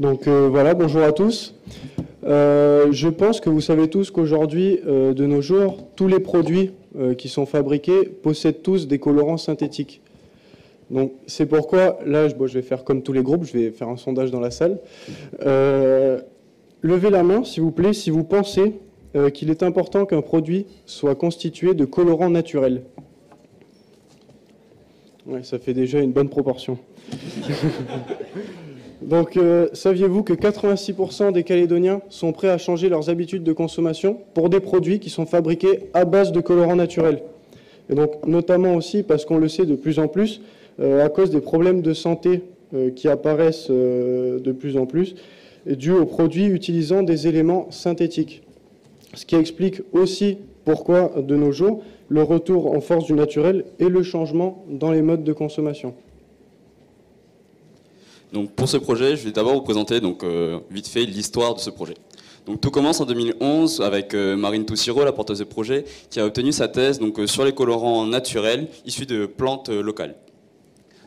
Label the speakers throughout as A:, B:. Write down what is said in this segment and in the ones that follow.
A: Voilà, bonjour à tous. Je pense que vous savez tous qu'aujourd'hui, de nos jours, tous les produits qui sont fabriqués possèdent tous des colorants synthétiques. Donc c'est pourquoi, là, je vais faire comme tous les groupes, je vais faire un sondage dans la salle. Levez la main, s'il vous plaît, si vous pensez qu'il est important qu'un produit soit constitué de colorants naturels. Ouais, ça fait déjà une bonne proportion. Donc, saviez-vous que 86% des Calédoniens sont prêts à changer leurs habitudes de consommation pour des produits qui sont fabriqués à base de colorants naturels? Et donc, notamment aussi parce qu'on le sait de plus en plus, à cause des problèmes de santé qui apparaissent de plus en plus, dus aux produits utilisant des éléments synthétiques. Ce qui explique aussi pourquoi, de nos jours, le retour en force du naturel et le changement dans les modes de consommation.
B: Donc pour ce projet, je vais d'abord vous présenter vite fait l'histoire de ce projet. Donc tout commence en 2011 avec Marine Toussiro, la porteuse de projet, qui a obtenu sa thèse sur les colorants naturels issus de plantes locales.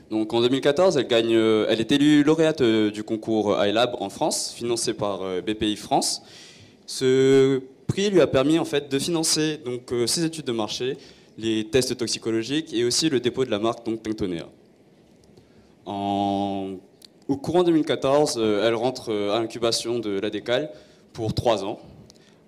B: Donc en 2014, elle est élue lauréate du concours iLab en France, financé par BPI France. Ce prix lui a permis en fait de financer ses études de marché, les tests toxicologiques et aussi le dépôt de la marque Tectonea. Au courant 2014, elle rentre à l'incubation de la Décale pour 3 ans.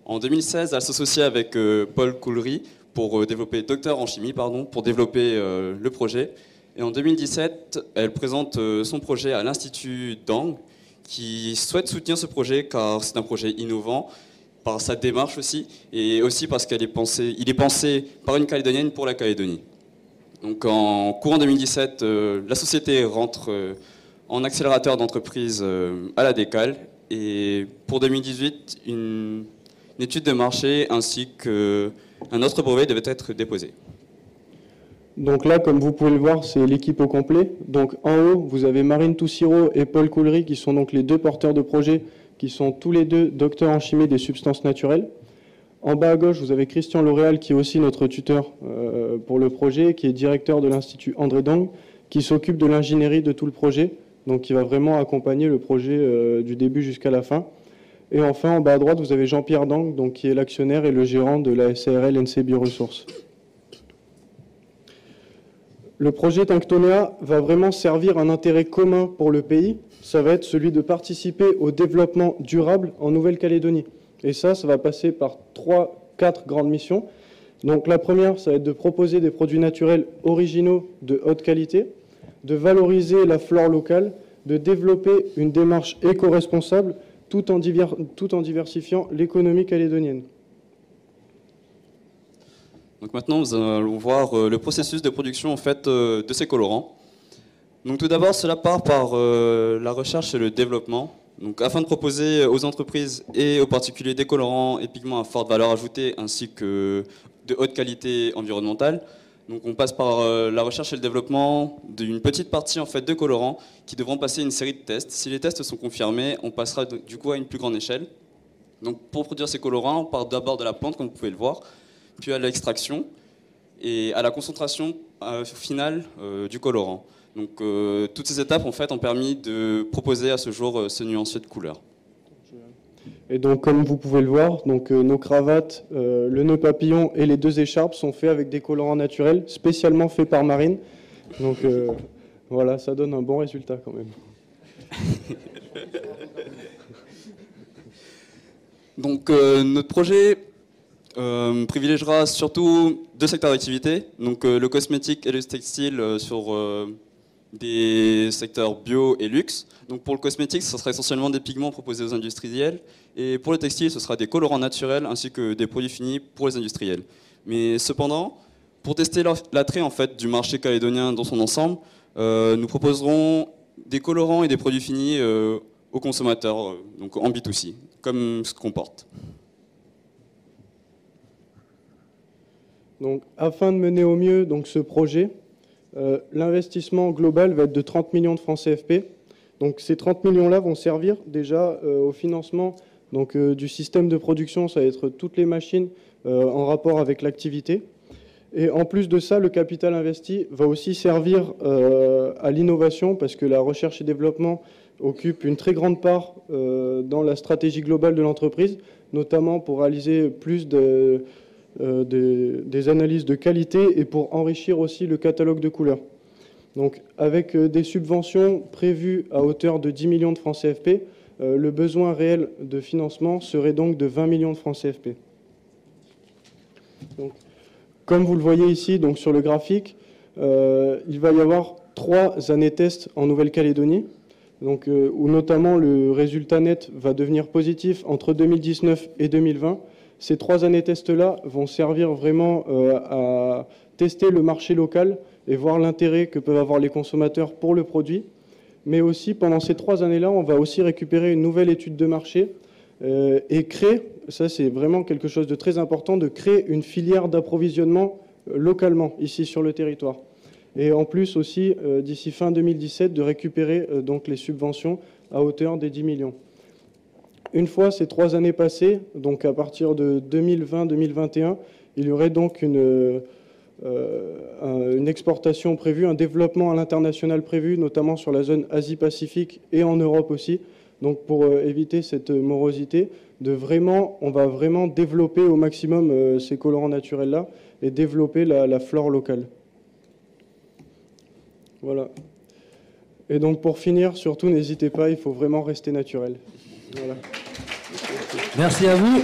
B: En 2016, elle s'associe avec Paul Coulery pour développer Docteur en chimie, pour développer le projet. Et en 2017, elle présente son projet à l'Institut Dang, qui souhaite soutenir ce projet car c'est un projet innovant, par sa démarche aussi, et aussi parce qu'il est pensé par une Calédonienne pour la Calédonie. Donc en courant 2017, la société rentre en accélérateur d'entreprise à la Décale, et pour 2018, une étude de marché ainsi qu'un autre brevet devait être déposé.
A: Donc là, comme vous pouvez le voir, c'est l'équipe au complet. Donc en haut, vous avez Marine Toussiro et Paul Coulery, qui sont donc les deux porteurs de projet, qui sont tous les deux docteurs en chimie des substances naturelles. En bas à gauche, vous avez Christian L'Oréal, qui est aussi notre tuteur pour le projet, qui est directeur de l'Institut André Dang, qui s'occupe de l'ingénierie de tout le projet, donc qui va vraiment accompagner le projet du début jusqu'à la fin. Et enfin, en bas à droite, vous avez Jean-Pierre Dang, donc, qui est l'actionnaire et le gérant de la SARL NC Bioresources. Le projet Tectonea va vraiment servir un intérêt commun pour le pays. Ça va être celui de participer au développement durable en Nouvelle-Calédonie. Et ça va passer par 3-4 grandes missions. Donc la première, ça va être de proposer des produits naturels originaux de haute qualité, de valoriser la flore locale, de développer une démarche éco-responsable tout en diversifiant l'économie calédonienne.
B: Donc maintenant, nous allons voir le processus de production en fait, de ces colorants. Donc tout d'abord, cela part par la recherche et le développement. Donc, afin de proposer aux entreprises et aux particuliers des colorants et pigments à forte valeur ajoutée ainsi que de haute qualité environnementale. Donc, on passe par la recherche et le développement d'une petite partie en fait, de colorants qui devront passer une série de tests. Si les tests sont confirmés, on passera du coup à une plus grande échelle. Donc, pour produire ces colorants, on part d'abord de la plante, comme vous pouvez le voir, puis à l'extraction et à la concentration finale du colorant. Donc toutes ces étapes en fait, ont permis de proposer à ce jour ce nuancier de couleurs.
A: Et donc comme vous pouvez le voir, donc, nos cravates, le nœud papillon et les 2 écharpes sont faits avec des colorants naturels, spécialement faits par Marine. Donc voilà, ça donne un bon résultat quand même.
B: Donc notre projet privilégiera surtout 2 secteurs d'activité, donc le cosmétique et le textile sur des secteurs bio et luxe. Donc pour le cosmétique, ce sera essentiellement des pigments proposés aux industriels, et pour le textile, ce sera des colorants naturels ainsi que des produits finis pour les industriels. Mais cependant, pour tester l'attrait en fait, du marché calédonien dans son ensemble, nous proposerons des colorants et des produits finis aux consommateurs, donc en B2C, comme ce qu'on porte.
A: Donc, afin de mener au mieux ce projet, l'investissement global va être de 30 millions de francs CFP. Donc, ces 30 millions-là vont servir déjà au financement du système de production. Ça va être toutes les machines en rapport avec l'activité. Et en plus de ça, le capital investi va aussi servir à l'innovation, parce que la recherche et développement occupe une très grande part dans la stratégie globale de l'entreprise, notamment pour réaliser plus des analyses de qualité et pour enrichir aussi le catalogue de couleurs. Donc, avec des subventions prévues à hauteur de 10 millions de francs CFP, le besoin réel de financement serait donc de 20 millions de francs CFP. Donc, comme vous le voyez ici donc sur le graphique, il va y avoir 3 années tests en Nouvelle-Calédonie, donc, où notamment le résultat net va devenir positif entre 2019 et 2020. Ces 3 années tests-là vont servir vraiment à tester le marché local et voir l'intérêt que peuvent avoir les consommateurs pour le produit. Mais aussi, pendant ces 3 années-là, on va aussi récupérer une nouvelle étude de marché et créer, ça c'est vraiment quelque chose de très important, de créer une filière d'approvisionnement localement, ici sur le territoire. Et en plus aussi, d'ici fin 2017, de récupérer donc les subventions à hauteur des 10 millions. Une fois ces 3 années passées, donc à partir de 2020-2021, il y aurait donc une exportation prévue, un développement à l'international prévu, notamment sur la zone Asie-Pacifique et en Europe aussi. Donc pour éviter cette morosité, on va vraiment développer au maximum ces colorants naturels-là et développer la flore locale. Voilà. Et donc pour finir, surtout n'hésitez pas, il faut vraiment rester naturel. Voilà.
C: Merci à vous.